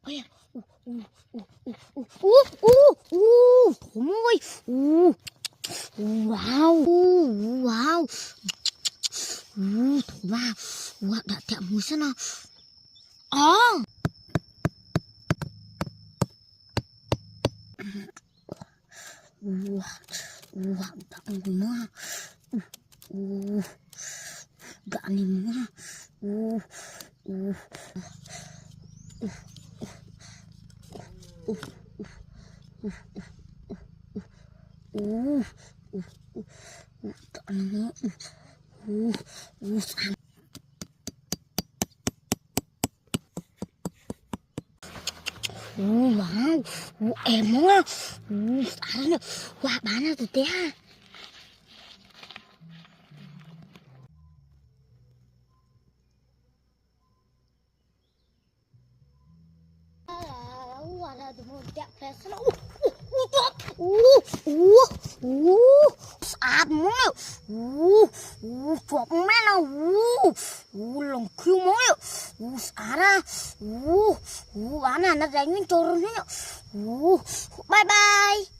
Ôi à, thủng ơi, wow, wow, thủng vào, wow, đã chạm mùi sao nào, wow, wow, đã mùi mà, đã mùi mà, wow, em á, sana, wah panas tuh teh. Ada tuh pesen. Sạp muối. Chọc mẹ nào. Lòng khiêu muối. Xả ra. Bán này nó đánh mình trộn nhá. Bye bye.